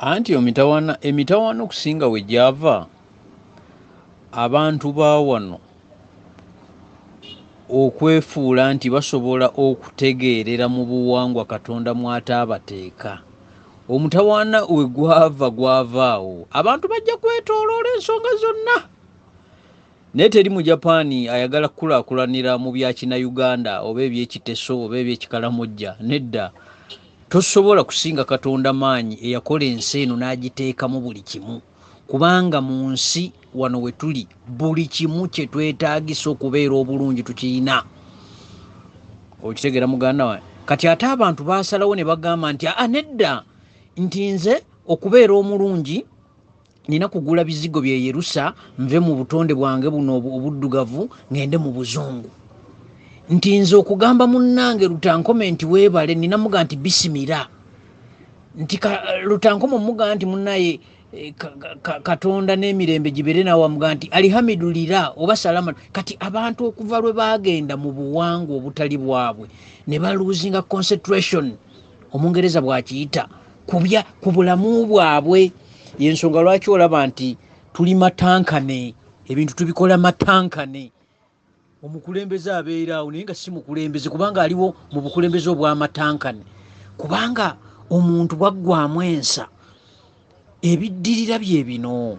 anti emitawaana okusinga we gyava abantu ba wano okwefuula nti basobola okutegeerera mu buwangwa Katonda mwataabateeka. Omutawaana we gwavaawo abantu bajja kwetooloola ensonga zonna. Naye teri mu Japaani ayagala kukulaakulanira mu bya Kina-Uganda oba eby'ekiteso oba eby'ekikalamojja. Nedda, tosobola kusinga Katonda maanyi eyakola ensi eno n'agiteekamu buli kimu, kubanga mu nsi wano we tuli buli kimu kye twetaagisa okubeera obulungi tukiyina. Okitegeera muganda wange? Kati ate abantu baasalawo ne bagamba nti nedda, nti nze okubeera omulungi nina kugula bizigo bye Yerusa nve mu butonde bwange buno obuddugavu ngende mu buzungu. Nti nze okugamba munnange Lutankome nti weebale nina muga nti bisimira. Nti Lutankome muga nti munnaye Katonda n'emirembe gibere nawe amuga nti alihamidulira oba salama. Kati abantu okuva lwe bagenda mu buwangwa obutali bwabwe ne baluzinga concentration, Omungereza bw'akiyita, ku bulamu bwabwe. Yensonga lwaki olaba nti tuli matankane, ebintu tubikola matankane. Omukulembeze abeeraawo naye nga si mukulembeze, kubanga aliwo mu bukulembeze obw'amatankane, kubanga omuntu bwaggwamu ensa. Ebiddirira bye bino,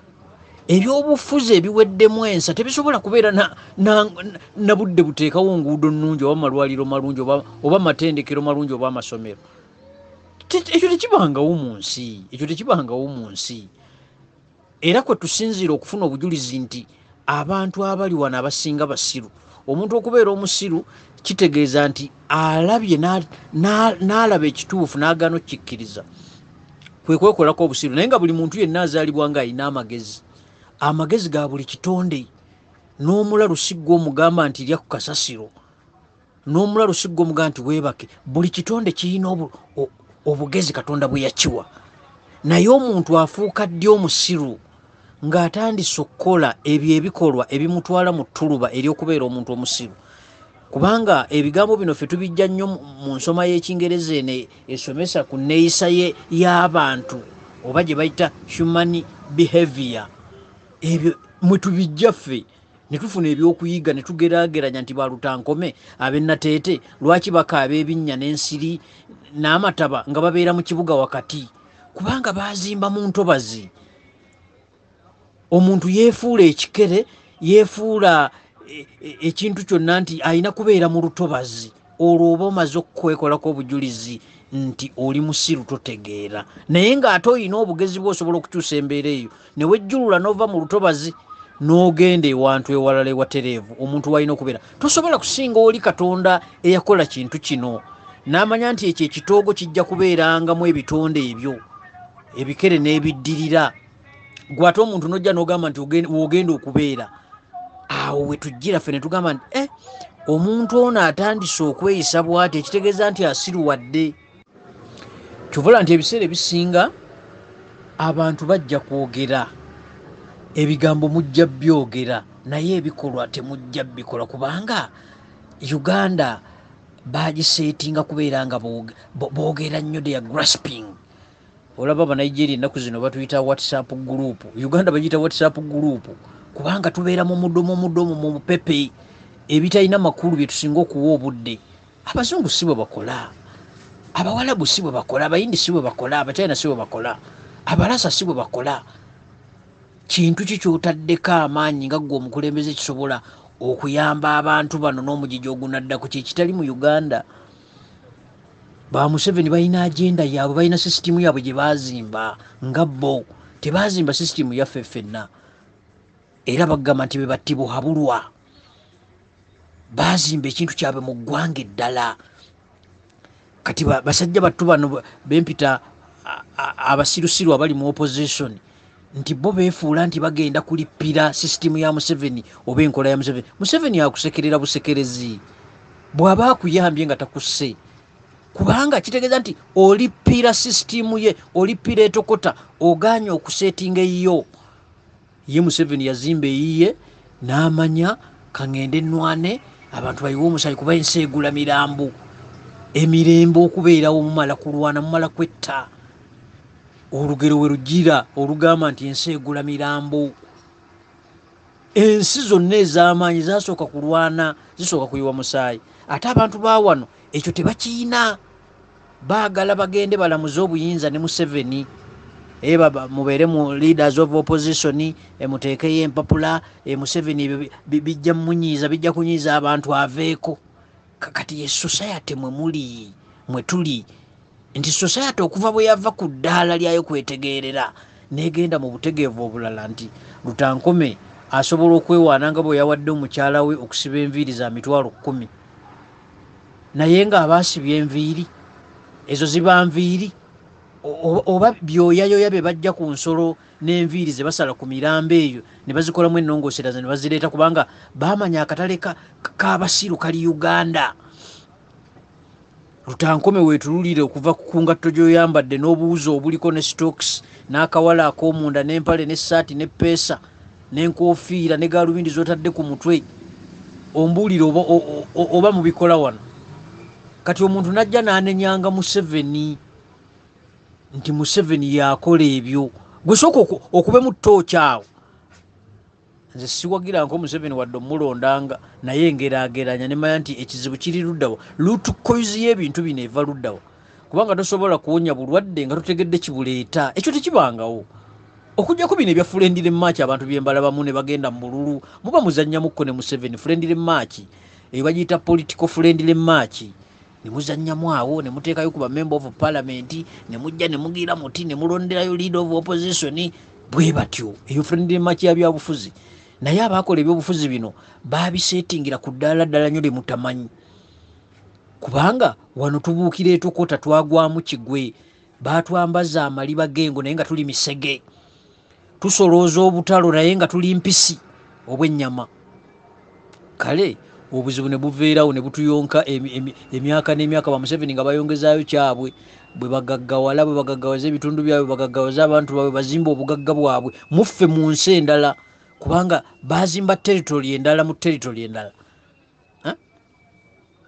ebyobufuzi ebiweddemu ensa tebisobola kubeera na budde buteekawo nguudo nnungi oba malwaliro malungi oba matendekero malungi oba amasomero. Ekyo tekibangawo mu nsi. Era kwe tusinziira okufuna obujulizi nti abantu abali wano abasinga basiru. Omuntu okubeera omusiru kitegeeza nti alabye n'alaba ekituufu n'agaana okkikkiriza, kwe kwekolako obusiru. Naye nga buli muntu yenna azaalibwa ng'alina amagezi ga buli kitonde. N'omulalu si gwe omugamba nti lya ku kasasiro, n'omulalu si gwe omugamba nti weebake. Buli kitonde kirina obugezi Katonda bwe yakiwa. Naye omuntu afuuka ddi omusiru ng'atandise okukola ebyo ebikolwa ebimutwala mu ttuluba ery'okubeera omuntu omusiru. Kubanga ebigambo bino ffe tubijja nnyo mu nsoma y'Ekingereza eno esomesa ku nneeyisa y'abantu oba gye bayita human behavior. Ebyo mwe tubijja ffe ne tufuna ebyokuyiga ne tugeraageranya nti Balutankome ab'ennateete lwaki bakaaba ebinnya n'ensiri n'amataba nga babeera mu kibuga wakati, kubanga baazimba mu ntobazi. Omuntu yeefuula ekikere, yeefuula ekintu kyonna nti alina kubeera mu lutobazi. Olwo oba omaze okukwekolako obujulizi nti oli musiru totegeera. Naye ng'ate olina obugezi bw'osobola okukyusa embeera eyo ne wejjulula n'ova mu lutobazi n'ogenda ewantu ewalala ewatereevu. Omuntu walina okubeera tosobola kusinga oli Katonda eyakola kintu kino n'amanya nti ekyo ekitoogo kijja kubeerangamu ebitonde ebyo ebikere n'ebiddirira. Gwe ate omuntu n'ojja n'ogamba nti w'ogenda okubeera. Awo we tujjira ffe ne tugamba nti omuntu ono atandise okweyisa bw'ati ekitegeeza nti asiruwadde. Kyovula nti ebiseera ebisinga abantu bajja kwogera, ebigambo mujja byogera, naye ebikolwa temujja bikola, kubanga Uganda bagiseetinga kubeera nga boogera nnyo, they are grasping. Olaba Abanigeria ennaku zino batuyita WhatsApp group, Uganda bagiyita WhatsApp group, kubanga tubeera mu mudomo mu pepe ebitalina makulu bye tusinga okuwa obudde. Abazungu si bwe bakola, Abawalabu si bwe bakola, Abayindi si bwe bakola, Abachina si bwe bakola, Abalasa si bwe bakola. Kintu ki ky'otaddeko amaanyi nga ggwe omukulembeze kisobola okuyamba abantu bano n'omugigi ogunaddako? Kye kitali mu Uganda. Ba Museveni balina agenda yaabwe, balina sisitimu yaabwe gye baazimba nga bo. Tebaazimba sisitimu yaffe ffenna. Era bagamba nti be batti buhabulwa. Baazimba ekintu kyabwe mu ggwanga eddala. Kati basajja battu bano bempita abasirusiru abali mu opposition nti bo beefuula nti bagenda kulippira sisitimu ya Museveni oba enkola ya Museveni. Museveni akusekerera busekerezi bw'aba akuyambye nga takusse, kubanga kitegeeza nti olippira sisitimu ye, olippira etokota, oganye okuseetinga eyiyo. Ye Museveni yazimba eyiye n'amanya kangende nnwane abantu bayiwe omusaayi kuba ensi egula mirambo, emirembe okubeerawo mumala kulwana mumala kwetta. olugero we rugira olugamba nti ensi egula mirambo. Ensi zonna ez'amaanyi zasooka kulwana zisooka kuyiwa musaayi, ate abantu ba wano ekyo tebakiina. Baagala bagende balamuze obuyinza ne Museveni, mubeere mu leaders of opposition, muteekeyo empapula, Museveni bijja munyiiza, bijja kunyiiza abantu aveeko. Kati ye society mwe muli, mwe tuli, nti society okuva bwe yava ku ddaala lyayo kwetegeerera negenda mu butegeevu obulala, nti Lutankome asobola okwewaana nga bwe yawadde omukyala we okusiba enviiri za 10,000, naye nga abaasibye enviiri ezo ziba nviiri oba byoyayoya bye bajja ku nsolo n'enviiri ze basala ku mirambo eyo ne bazikolamu ennongoosera ze ne bazireeta, kubanga baamanya akatale k'abasiru kali Uganda. Lutankome weetululire okuva ku ngatto gy'oyambadde n'obuwuzi obuliko ne stocks n'akawala ak'omunda n'empale n'essaati n'eppeesa n'enkoofiira ne gaalubindi z'otadde ku mutwe, ombuulire oba mubikola wano. Kati omuntu najja n'anenyanga Museveni nti Museveni yakola ebyo, gwe sooka okube mu ttooki awo. Nze siwagiranga Museveni wadde omulondanga, naye ngeraageranya ne manya nti ekizibu kiri luddawa, lutukoizi y'ebintu bino eva luddawa, kubanga tosobola kuwonya bulwadde nga totegedde kibuleeta. Ekyo tekibangawo. Okujjako bino ebya Friendly March abantu byembalabamu ne bagenda mu bululu, muba muzannyamuko ne Museveni. Friendly March eyo bagiyita political Friendly March, ne muzannyamu awo ne muteekayo ku ba member of parliament, ne mujja ne mugira muti ne mulonderayo leader of opposition, bwe batyo. Eyo Friendly March ya byabufuzi. Naye abaakola ebyobufuzi bino baabiseetingira ku ddaala ddala nnyo lye mutamanyi, kubanga wano tubuukira etokota twagwamu kigwe, baatwambaza amaliba gengo naye nga tuli misege, tusolooza obutalo naye nga tuli mpisi obw'ennyama. Kale obuzibu ne buveerawo ne butuyonka emyaka n'emyaka, ba Museveni nga bayongezaayo kyabwe, bwe bagaggawala, bwe bagaggawaza ebitundu byabwe, bagaggawaza abantu baabwe, bazimba obugagga bwabwe, muffe mu nsi endala, kubanga bazimba territory endala mu territory endala.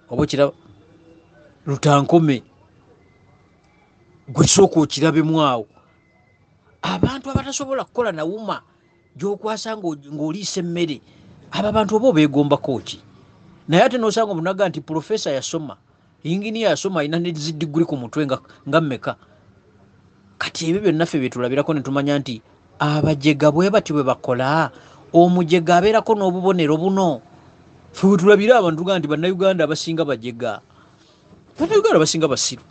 Oba okiraba Lutankome gwe sooka okirabemu awo. Abantu abatasobola kukola nawuma gy'okwasa ng'oliisa emmere, abo abantu oba obeegombako ki? Naye ate n'osanga omunaga nti profesa yasoma, inginiya yasoma, alina ne zidiguli ku mutwe nga mmeka. Kati ebyo byonna ffe bye tulabirako ne tumanya nti abajega bwe bati bwe bakola. Omujega abeerako n'obubonero buno. Ffe we tulabira abantu tugaa nti bannayuganda abasinga bajega, bannayuganda abasinga basiru,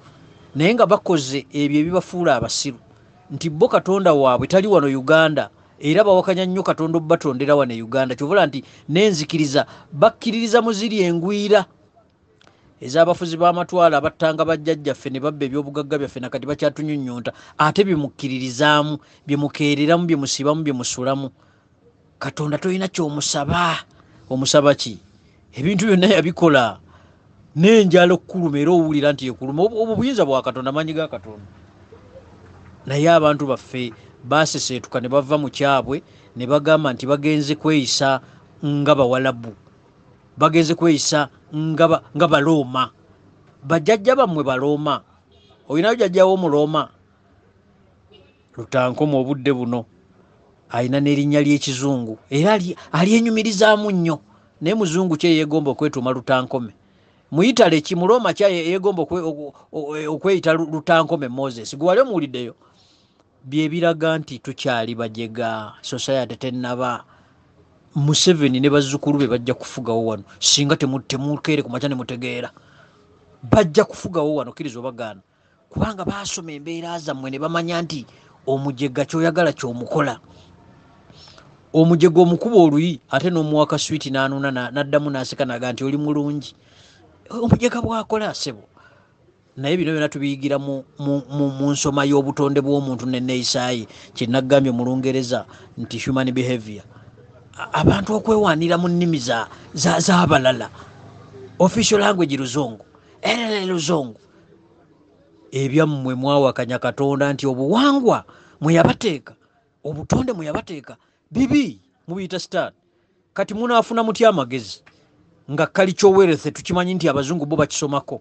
naye nga bakoze ebyo ebibafuula abasiru, nti bo Katonda waabwe tali wano Uganda, era bawakanya nnyo Katonda obbatondera wano e Uganda. Kyovula nti n'enzikiriza bakkiririza mu ziri engwira ez'abafuzi b'amatwala abattanga bajjajjaffe ne babba ebyobugagga byaffe na kati bakyatunyunyunta, ate bye mukkiririzamu, bye mukeereramu, bye musibamu, bye musulamu. Katonda tolina ky'omusaba. Omusaba ki? Ebintu byonna yabikola. N'enjala okkuluma era owulira nti ekuluma. Obwo buyinza bwa Katonda, maanyi ga Katonda. Naye abantu baffe baaseseetuka ne bava mu kyabwe ne bagamba nti bagenze kweyisa nga Bawalabu, bagenze kweyisa nga Balooma. Bajjajja bammwe Balooma. Olinayo jjajjawo Omulooma? Lutankome obudde buno alina n'erinnya ly'Ekizungu era alyenyumirizaamu nnyo, naye Muzungu kye yeegomba okwetuuma Lutankome. Muyitale ki Mulooma kya yeegomba okweyita Lutankome Moses. Gwe wali omuwuliddeyo? Bye biraga nti tukyali bajega, society tennaba. Museveni ne bazzukulu be bajja kufugawo wano singa temukeere ku makya ne mutegeera. Bajja kufugawo wano, kkiriza obagaana, kubanga baasoma embeera zammwe ne bamanya nti omujega ky'oyagala ky'omukola. Omujega omukuba oluyi ate n'omuwaka switi n'anuuna n'addamu n'aseka naga nti oli mulungi. Omujega bwakola sebo. Naye bino byonna tubiyigira mu nsoma y'obutonde bw'omuntu n'enneeyisaaye, kye naggambye mu Lungereza nti human behavior. Abantu okwewaanira mu nnimi z'abalala, official language Luzungu, Luzungu. Ebyammwe mwawakanya Katonda nti obuwangwa mwe yabateeka, obutonde mwe yabateeka bibi, mubiyita sitaani. Kati munaafuna mutya amagezi nga kali ky'owerethe tukimanyi nti Abazungu bo bakisomako?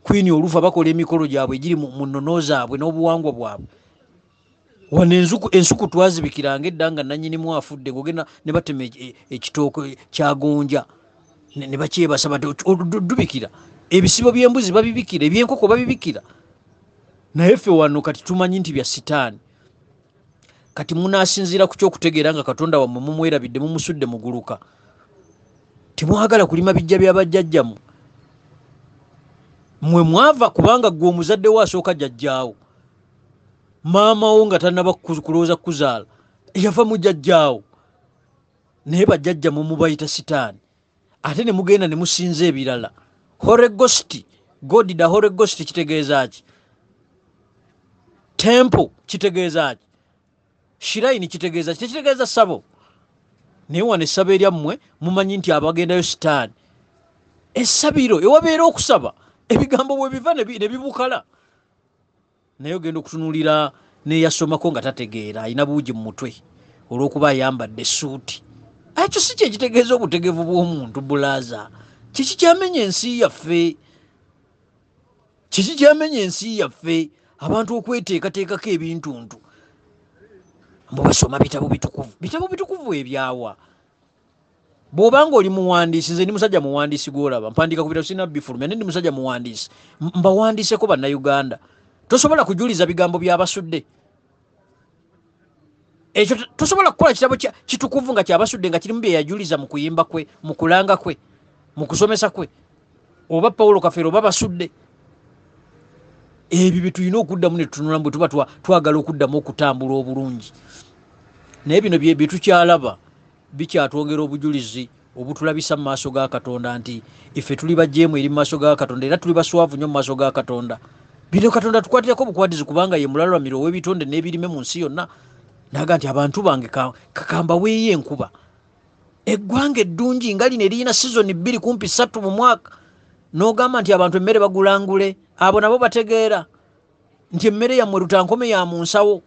Queen olufa bakola emikolo gyabwe giri mu nnono zaabwe n'obuwangwa bwabwe. Wano ensuku twazibikiranga eddanga nannyini mwafudde gogenda ne batema ekitooke kyagonja ne bakyebasa dubikira. Ebisibo by'embuzi babibikira, ebyenkoko babibikira. Naye ffe wano kati tumanyi nti bya sitaani. Kati munaasinziira ku kyokutegeera nga Katonda wammwe mumwerabidde mumusudde muguluka. Temwagala kulima bijja by'abajjajjammwe. Mmwe mwava kubanga gwe omuzadde wo asooka jjajjaawo. Maama wo nga tannaba kulowooza kuzaala yava mu jjajjaawo. Naye bajjajjammwe mubayita sitaani. Ate ne mugenda ne musinza ebirala. Holy Ghost, God the Holy Ghost kitegeeza ki? Temple kitegeeza ki? Shrine kitegeeza ki? Tekitegeeza ssabo. Naye wano essabo eryammwe mumanyi nti abagendayo sitaani. Essabiro ewabeera okusaba ebigambo bwe biva ne bibukala. Naye ogenda okutunuulira n'eyasomako nga tategeera, alina buugi mu mutwe olw'okuba ayambadde essuuti. Ekyo si kye kitegeeza obutegevu bw'omuntu bulaaza. Kiki kyamenya ensi yaffe? Kiki kyamenya ensi yaffe? Abantu okweteekateekako ebintuntu. Mbu basoma bitabo bitukuvu. Bitabo bitukuvu ebyawa? Bw'obanga oli muwandiisi, nze ndi musajja muwandiisi gw'olaba. Mpandiika ku bitabo sirina bifulumya, ndi musajja muwandiisi. Mbawandiiseko bannayuganda. Tosobola kujuliza bigambo by'abasudde. Ekyo tosobola kukola kitabo kitukuvu nga kyabasudde nga kirimu bye yajuliza mu kuyimba kwe, mu kulanga kwe, mu kusomesa kwe. Oba Paulo Kafeero oba basudde. Ebyo bye tulina okuddamu ne tutunula bwe tuba twagala okuddamu okutambula obulungi. Naye bino bye tukyalaba bikyatwongera obujulizi obutulabisa mu maaso ga Katonda nti iffe tuli bajeemu eri mu maaso ga Katonda era tuli baswavu nnyo mu maaso ga Katonda. Bino Katonda tukwatirako bukwatizi kubanga ye mulalamiro w'ebitonde n'ebirime mu nsi yonna. Naga nti abantu bange kakamba weeye enkuba. Eggwanga eddungi nga lino eriyina sizoni 2 kumpi 3 mu mwaka. N'ogamba nti abantu emmere bagulangule. Abo nabo bategeera nti emmere yammwe lutankome ya mu nsawo.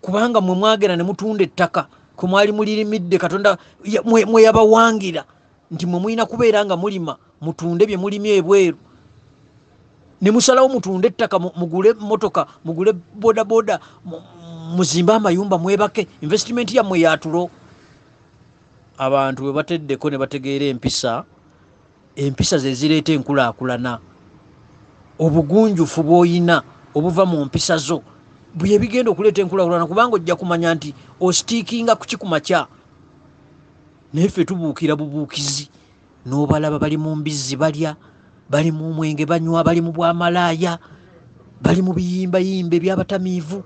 Kubanga mwe mwagenda ne mutunda ettaka ku mwali mulirimidde Katonda mwe yabawangira nti mwe mulina kubeera nga mulima mutunde bye mulimye ebweru. Ne musalawo mutunde ettaka mugule motoka mugule bodaboda muzimba amayumba mwebake. Investment yammwe yatulo. Abantu bwe bateddeko ne bategeera empisa ze zireeta enkulaakulana. Obugunjufu bw'oyina obuva mu mpisa zo bwe bigenda okuleeta enkulaakulana kubanga ojja kumanya nti ositiikinga ku kikumakya. Naye ffe tubuukira bubuukizi. N'obalaba bali mu mbizzi balya, bali mu mwenge banywa, bali mu bwamalaaya, bali mu biyimbayimba ebyabatamiivu.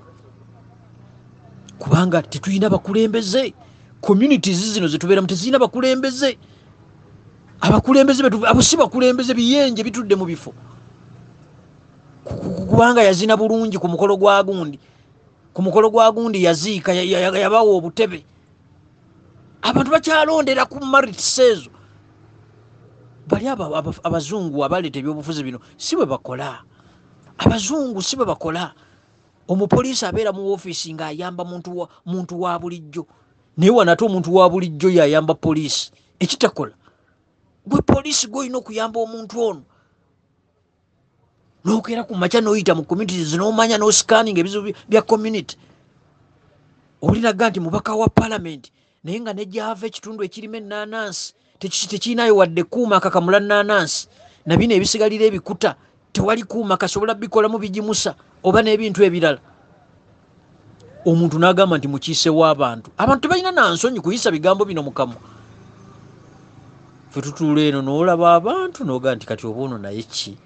Kubanga tetulina bakulembeze. Communities zino zetubeeramu tezirina bakulembeze. Abakulembeze abo si bakulembeze biyenje bitudde mu bifo. Kubanga yazina bulungi ku mukolo gwa gundi. Ku mukolo gwa gundi yaziika yabawa obutebe. Abantu bakyalondera ku marriage ezo. Bali abazungu abaleeta ebyobufuzi bino si bwe bakola. Abazungu si bwe bakola. Omupoliisi abeera mu ofiisi ng'ayamba muntu wa bulijjo. Naye wanate omuntu wa bulijjo y'ayamba poliisi. Ekitakola. Gwe poliisi gw'olina okuyamba omuntu ono. N'okeera ku makya n'oyita mu communities n'omanya n'oscanning ebizibu bya community. Olinaga nti mubaka wa parliament naye nga ne gyava ekitundu ekirima ennaanansi tekirinayo wadde kuuma akakamula nnaanansi na bino ebisigalira ebikuta tewali kuuma kasobola bikolamu bigimusa oba n'ebintu ebirala. Omuntu n'agamba nti mukiise w'abantu. Abantu tebalina nansonyi kuyisa bigambo bino mu kamwa. Ffe tutuula eno n'olaba abantu n'ogaa nti kati oba ono naye ki?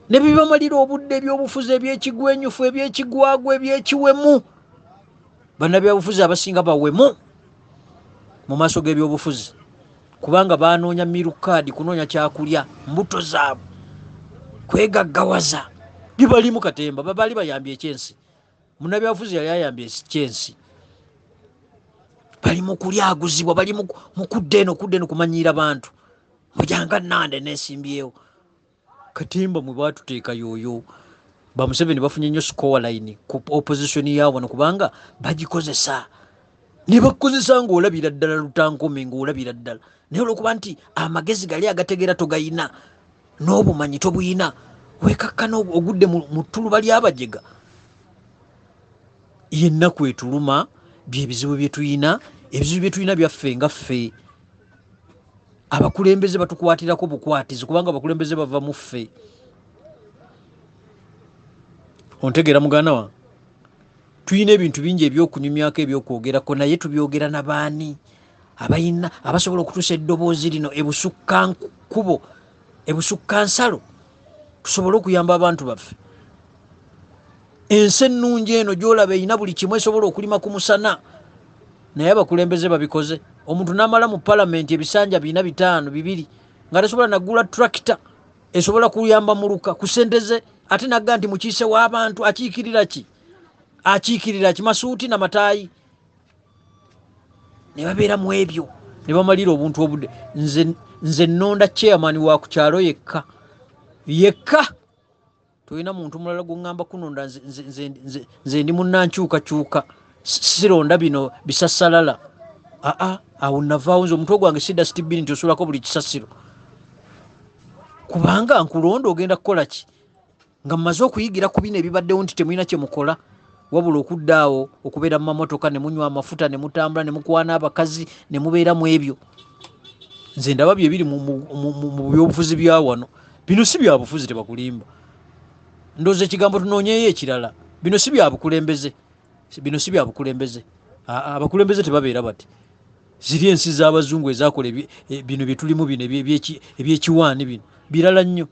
Ne bibamalira obudde eby'obufuzi eby'ekigwenyufu eby'ekigwagwa eby'ekiwemu. Bannabyabufuzi abasinga bawemu mu maaso g'ebyobufuzi kubanga baanoonya mirukaadi kunoonya kyakulya mbuto zaabwe kwegaggawaza bibalimu katemba babaali bayambye ekyensi. Munnabyabufuzi yali ayambye ekyensi. Bali mu kulyaguzibwa bali mu kudda eno kumanyiira bantu. Mujanga Nande n'esimbyewo. Katemba mwe baatuteeka yooyo. Ba Museveni bafunye nnyo score line ku opposition yaabwe kubanga bagikozesa. Ne bakozesa ng'olabira ddala lutankome ng'olabira ddala. Naye olw'okuba nti amagezi gali agategeera togayina. n'obumanyi tobuyina wekakkana ogudde mu ttuluba ly'abajega. Yenna kwetuluma byebizibu byetuyina, ebizibu byetuyina byaffe nga ffe. Abakulembeze batukwatirako bukwatizi kubanga abakulembeze bava mu ffe. Ontegeera muganda wange? Tuyina ebintu bingi ebyokunyumyako ebyokwogerako naye tubyogera nabaani abayina abasobola okutuusa eddoboozi lino ebusukka nkubo ebusukka nsalo tusobole okuyamba abantu baffe. Ensi ennungi eno gy'olaba erina buli kimu esobola okulima ku musana naye abakulembeze babikoze. Omuntu n'amala mu palamenti ebisanja 4-5 nga tasobola nagula tractor esobola kuyamba muluka ku ssente ze ate nagga nti mukiise w'abantu akiikirira ki? Akiikirira ki? Masuuti na mataayi ne babeera mu ebyo ne bamalira obuntu obudde. Nze nnonda chairman wa ku kyalo yekka. Toyina muntu mulala guŋŋamba kunonda nze ndi munnankyukakyuka sironda bino bisassalala. Awo navaawo nze omutwe gwange sidda sitibbini nti osulako buli kisasiro kubanga nkulonda ogenda kukola ki nga mmaze okuyigira ku bino ebibaddewo nti temulina kye mukola wabula okuddaawo okubeera mu mamotoka ne munywa amafuta ne mutambula ne mukwana abakazi ne mubeera mu ebyo. Nze ndaba bye biri mu byobufuzi bya wano. Bino si bya bufuzi, tebakulimba. Ndowooza ekigambo tunoonyeyo ekirala. Bino si bya bukulembeze. Bino si bya bukulembeze. Abakulembeze tebabeera bati. Ziri ensi z'abazungu ezakola bino bye tulimu bino ebyekiwaani bino birala nnyo.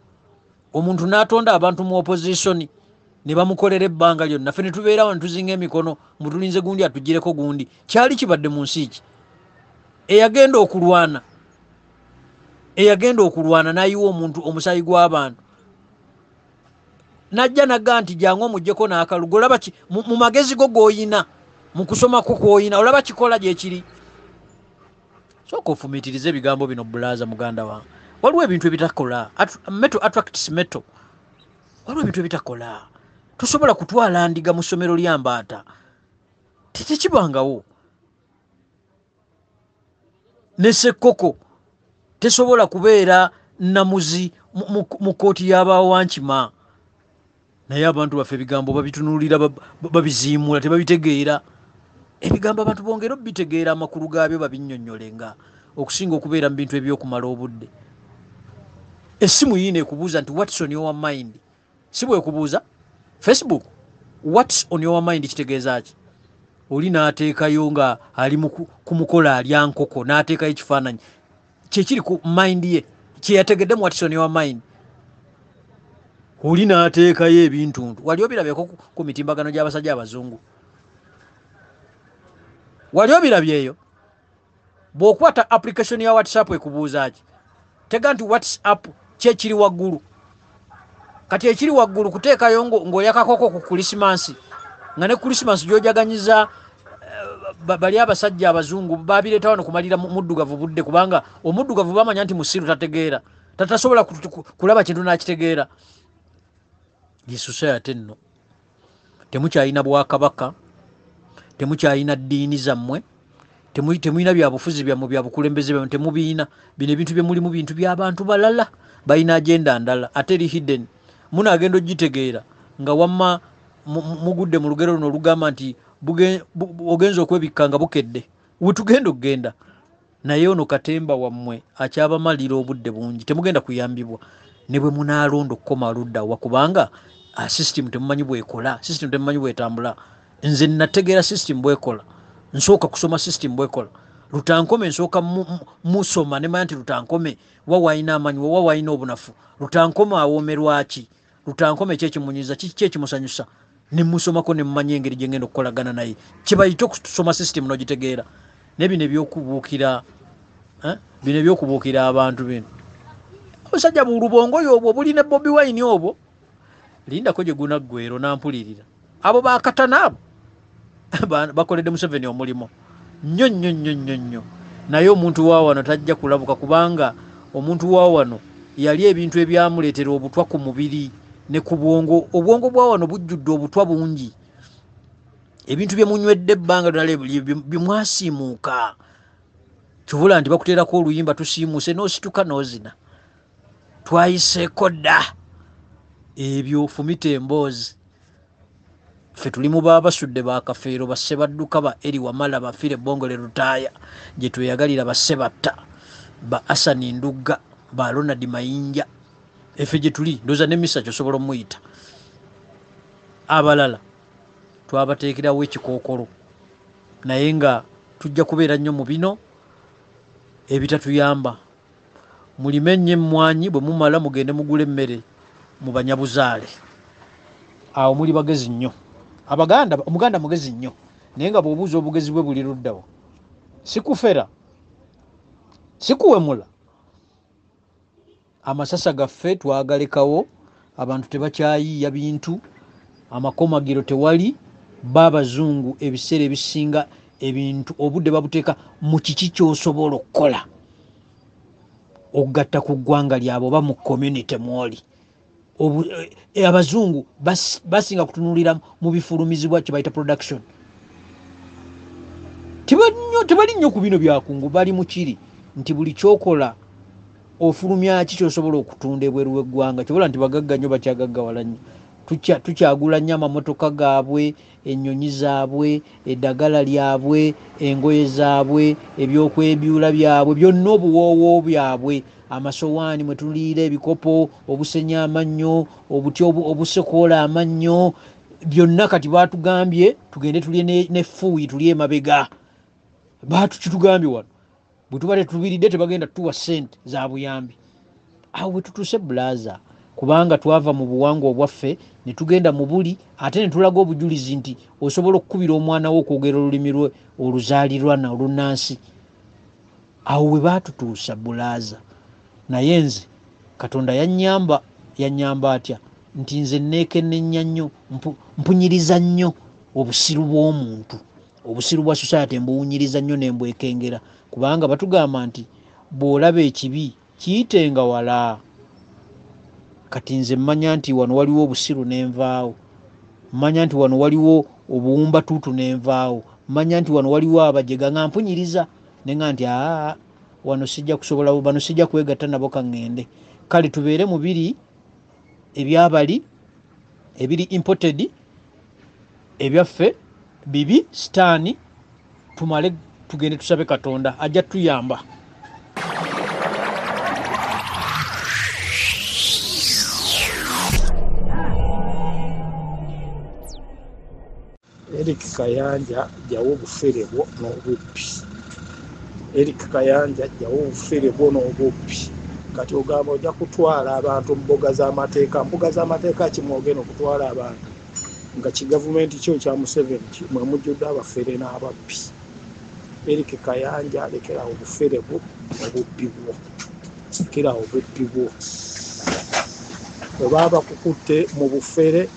Omuntu n'atonda abantu mu opposition ne bamukolera ebbanga lyonna ffe ne tubeerawo ne tuzinga emikono mutulinze gundi atugireko gundi. Kyali kibadde mu nsi ki? Eyagenda okulwana n'ayiwa omuntu omusaayi gw'abantu najja nagga nti jangu omugyeko n'akalugo. Olaba mu magezi go g'oyina mu kusoma kwo kw'oyina olaba kikola gye kiri. Sooka ofumiitirize ebigambo bino bulaaza muganda wange. Waliwo ebintu ebitakola. Metal attracts metal. Waliwo ebintu ebitakola. Tosobola kutwala ndiga mu ssomero ly'ambaata. Tekibangawo. Ne Ssekkoko tesobola kubeera namuzi mu kooti y'abawankima. Naye abantu baffe ebigambo babitunuulira babiziimula tebabitegeera. Ebigambo abantu bongera obitegeera amakulu gaabyo babinnyonnyolenga okusinga okubeera mu bintu ebyokumala obudde. Essimu yiino ekubuuza nti what's on your mind? Si bwe kubuuza Facebook what's on your mind kitegeeza ki? Oli n'ateekayo nga ali ku mukola alya nkoko n'ateekayo ekifaananyi kyekiri ku mind ye kye yategeddemu what's on your mind. Oli n'ateekayo ebintu wali obirabyeko ku mitimbagano gy'abasajja abazungu? Wali obirabyeyo? Bw'okwata application ya WhatsApp ekubuuza ki? Tega nti WhatsApp kyekiri waggulu. Kati ekiri waggulu kuteekayo ng'oyakakoko ku Christmas nga ne Christmas gy'ojaganyiza bali abasajja abazungu babireeta wano kumalira muddugavu budde kubanga omuddugavu bamanya nti musiru tategeera tatasobola kulaba kintu n'akitegeera. Society nno temukyalina bwakabaka, temukyalina ddiini zammwe, temulina byabufuzi byammwe byabukulembeze byammwe temubiina. Bino ebintu bye mulimu bintu by'abantu balala balina agenda ndala ate eri hidden. Munaagenda ogitegeera nga wamma mugudde mu lugero luno olugamba nti ogenza okwebikka nga bukedde wetugenda okugenda. Naye ono Katemba wammwe akyabamalira obudde bungi temugenda kuyambibwa ne bwe munaalonda okukoma luddawa kubanga system temumanyi bwekola, system temumanyi bwetambula. Nze nategeera system bwekola, nsooka kusoma system bwekola. Lutankome nsooka musoma ne manya nti Lutankome wawaayina amanyi wawaayina obunafu. Lutankome awoomerwa ki? Lutankome kyekimunyiza kiki ekimusanyusa? Ne musomako ne mumanya engeri gye ngenda okukolagana naye. Kibayita okusoma system n'ogitegeera. Ne bino ebyokubuukira bino ebyokubuukira abantu bino. Obusajja bulubongo y'obwo buli ne Bobi Wine obwo. Lindako gye gunaggwero nampulirira. Abo bakatana abo bakoledde Museveni omulimo nnyo. Naye omuntu wa wano tajja kulabuka kubanga omuntu wa wano yali ebintu ebyamuleetera obutwa ku mubiri ne ku bwongo. Obwongo bwa wano bujjudde obutwa bungi. Ebintu bye munywedde ebbanga ddala bimwasiimuuka. Kibula nti bakuteerako oluyimba tusiimuuse n'osituka n'ozina. twayiseeko dda ebyo fumita emboozi ffe tuli mu baabasudde bakafeero basse badduka ba eri wamala bafire bongole lutaaya gye tweyagalira basse batta ba asani ndugga ba Ronald Mayinja effe gye tuli ndoza n'emisa kyosobola omuyita abalala twabateekerawo ekikookolo naye nga tujja kubeera nnyo mu bino ebitatuyamba. Mulime nnyo emmwanyi bwe mumala mugende mugula emmere mu banyabuzaale awo muli bagezi nnyo. Omuganda mugezi nnyo naye nga bw'obuuza obugezi bwe buli luddawo sikufera sikuwemula. Amasasa gaffe twagalekawo, abantu tebakyayiiya bintu, amakomagiro tewali, baabazungu ebiseera ebisinga ebintu obudde babuteeka mu kiki ky'osobola okukola okugatta ku ggwanga lyabwe oba mu community mwoli. Abazungu basinga kutunuulira mu bifulumizibwa kye bayita production. Tebali nnyo ku bino byakungu, bali mu kiri nti buli kyokola ofulumya ki kyosobola okutunda ebweru w'eggwanga. Kyobola nti bagagga nnyo bakyagaggawala nnyo. Tukyagula nnyo amamotoka gaabwe, ennyonyi zaabwe, eddagala lyabwe, engoye zaabwe, ebyokwebyula byabwe, byonna obuwoowo byabwe, amasowaani mwe tuliira, ebikopo, obusenya amannyo, obuti obusekoola amannyo, byonna kati baatugambye tugende tulye n'effuuyi tulye emabega. Kitugambye wano bwe tuba tetubiridde tebagenda tuwa ssente za buyambi. Awo bwe tutuuse bulaza kubanga twava mu buwangwa obwaffe ne tugenda mu buli ate ne tulaga obujulizi nti osobola okukubira omwana wo okwogera olulimi lwe oluzaalirwana olunnansi. Awo bwe baatutuusa bulaza naye nze Katonda yannyamba atya nti nze neekennenya nnyo mpunyiriza nnyo obusiru bw'omuntu, obusiru bwa society mbuwunyiriza nnyo ne mbwekengera kubanga batugamba nti bw'olaba ekibi kiyitenga wala. Kati nze mmanya nti wano waliwo obusiru n'envaawo, mmanya nti wano waliwo obuwumbatuutu n'envaawo, mmanya nti wano waliwo abajega nga mpunyiriza ne nga nti wano sijja kusobola, bano sijja kwegatta nabo kaŋŋende. Kale tubeere mu biri ebyabali ebiri imported ebyaffe bibi sitaani, tumale tugende tusabe Katonda ajja tuyamba. Eric Kayanja jawo obufere bwo n'obubbi. Eric Kayanja jawo obufere bwo n'obubbi. Kati ogamba ojja kutwala abantu mu mbuga z'amateeka kimwogenda okutwala abantu nga kigavumenti kyo kya Museveni mwe mujjudde abafere n'ababbi. Eric Kayanja lekerawo obufere bwo n'obubbi bwo. Lekerawo obubbi bwo. Bwe baba bakukutte mu bufere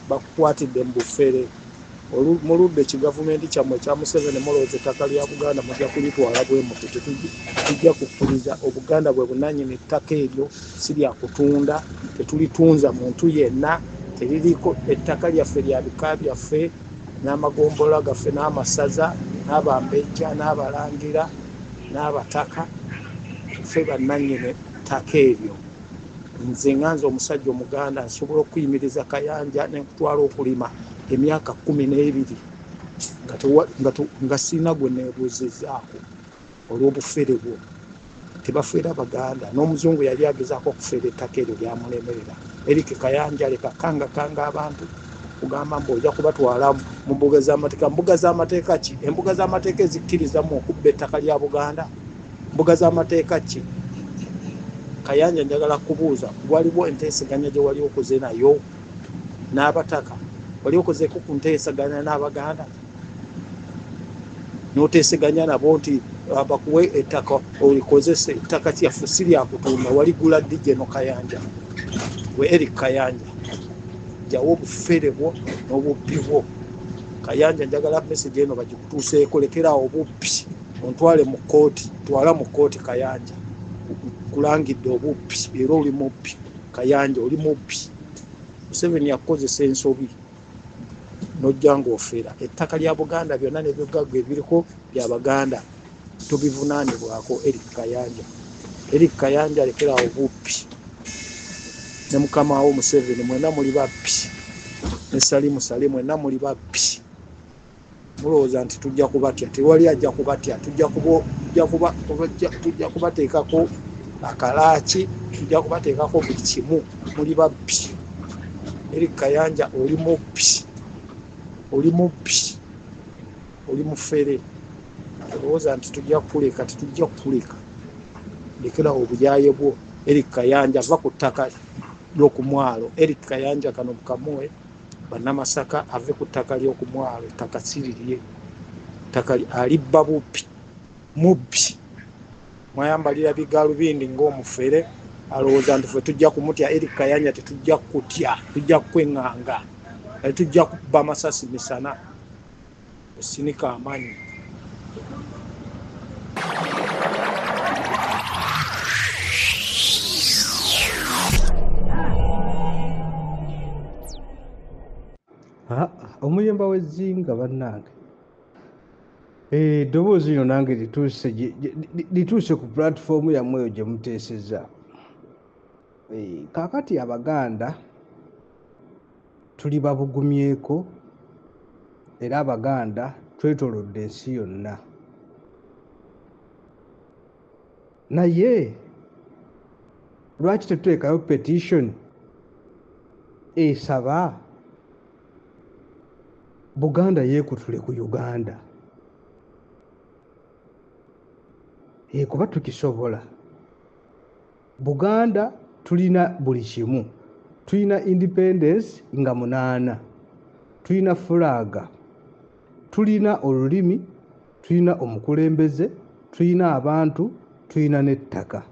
bakukwatidde mu bufere. Muludde ekigavumenti kyammwe kya Museveni mulowooza ettaka lya Buganda mujja kulitwala bwe muti tetujja kukkiriza. Obuganda bwe bunanyini ettaka eryo si lya kutunda, tetulitunza muntu yenna, teririko ettaka lyaffe lya bika byaffe n'amagombola gaffe n'amasaza n'abambejja n'abalangira n'abataka, ffe bannanyini ttaka eryo. Nze nganze omusajja Omuganda nsobola okuyimiriza Kayanja n'ekutwala okulima emyaka 12 nga sina gwe neebuuzizaako olw'obufere bwo. Tebafeera Baganda, n'omuzungu yali agezaako okufeera ettaka eryo lyamulemerera. Eric Kayanja leka kanga abantu kugamba mbu ojja kubatwala mu mbuga z'amateeka. Mbuga z'amateeka ki? Embuga z'amateeka ezikkirizamu okubba ettaka lya Buganda? Mbuga z'amateeka ki? Kayanja njagala kubuuza, waliwo enteeseganya gye wali okoze nayo n'abataka? Wali okozeeko ku nteeseganya n'Abaganda n'oteeseganya nabo nti bakuwe ettaka olikozese ettaka kyaffe si lya kutunda? Waligula ddi gye no Kayanja? We Eric Kayanja jawo obufere bwo n'obubbi bwo. Kayanja njagala message eno bagikutuuseeko, lekerawo obubbi ontwale mu kkooti, twala mu kkooti Kayanja. Kulangidde obubbi era oli mubbi. Kayanja oli mubbi. Museveni yakozesa ensobi n'ojja ng'ofeera. Ettaka lya Buganda byonna n'ebyogagga ebiriko bya Baganda tobivunaanibwako. Eric Kayanja lekerawo obubbi. ne mukama wo Museveni mwena muli babbi ne Salimu Sale mwena muli babbi mulowooza nti tujja kubatya tewali ajja kubatya tujja kubateekako akalaaki tujja kubateekako buli kimu muli babbi Eric Kayanja oli mubbi oli mufere olowooza nti tujja kuleka tetujja kuleka lekera obuyaaye bwo Eric Kayanja va ku ttaka ly'okumwalo Eric Kayanja kano mukamuwe bannamasaka ave ku ttaka ly'okumwalo ttaka sirirye ttaka alibba mubbi mwayambalira bigaalubindi ng'omufere alowooza nti ffe tujja kumutya Eric Kayanja tetujja kutya tujja kweŋŋanga tujja kubba amasasi misana osinika amaanyi omuyemba w'ezzinga bannange eddoboozi lino nange lituuse ku pulatifomu yammwe eyo gye muteeseza kaakati abaganda tuli babugumyeko era abaganda twetoolodde ensi yonna naye lwaki tetuteekayo petition esaba Buganda yeekutule ku Uganda kuba tukisobola Buganda tulina buli kimu tulina independence nga 8 tulina fulaga tulina olulimi tulina omukulembeze tulina abantu tulina n'ettaka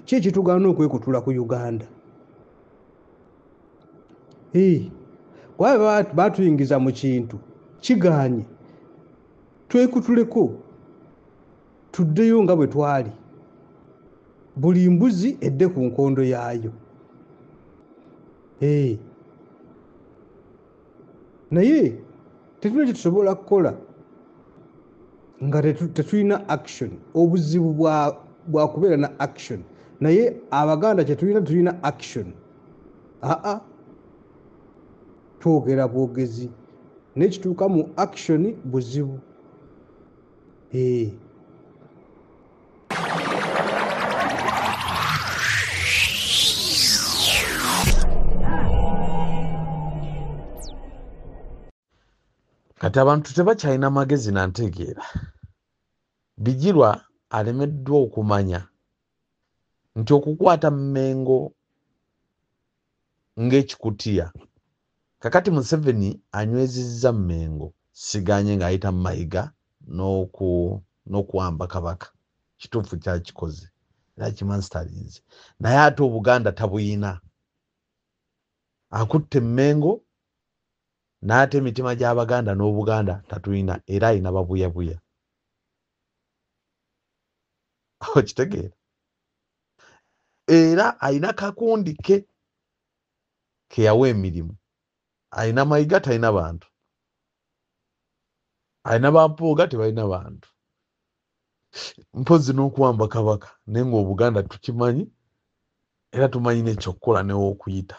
ki ekitugaana okwekutula ku Uganda kwabe batuyingiza mu kintu kiganye twekutuleko tuddeyo nga bwe twali buli mbuzi edde ku nkondo yaayo naye tetulina kye tusobola kukola nga tetulina action obuzibu bwa kubeera na action naye abaganda kye tulina action twogera bwogezi nekituuka mu action buzibu kati abantu tebakyalina magezi nantegeera Bijirwa alemeddwa okumanya nti okukwata Mmengo ng'ekikutiya kakati Museveni anywezizza Mmengo siganye ng'ayita Mayiga n'okuwamba Kabaka kituufu kyakikoze era kimanstalinze naye ate Obuganda tabuyina akutte Mmengo n'ate emitima gy'Abaganda n'Obuganda tatuyina era ayina babuyabuya aho kitegeera era ayina kakundi ke yawa emirimu ayina Mayiga talina bantu ayina Bampuuga tebalina bantu mpozi n'okuwamba Kabaka naye ng'Obuganda tukimanyi era tumanyi n'ekyokukola n'ew'okuyita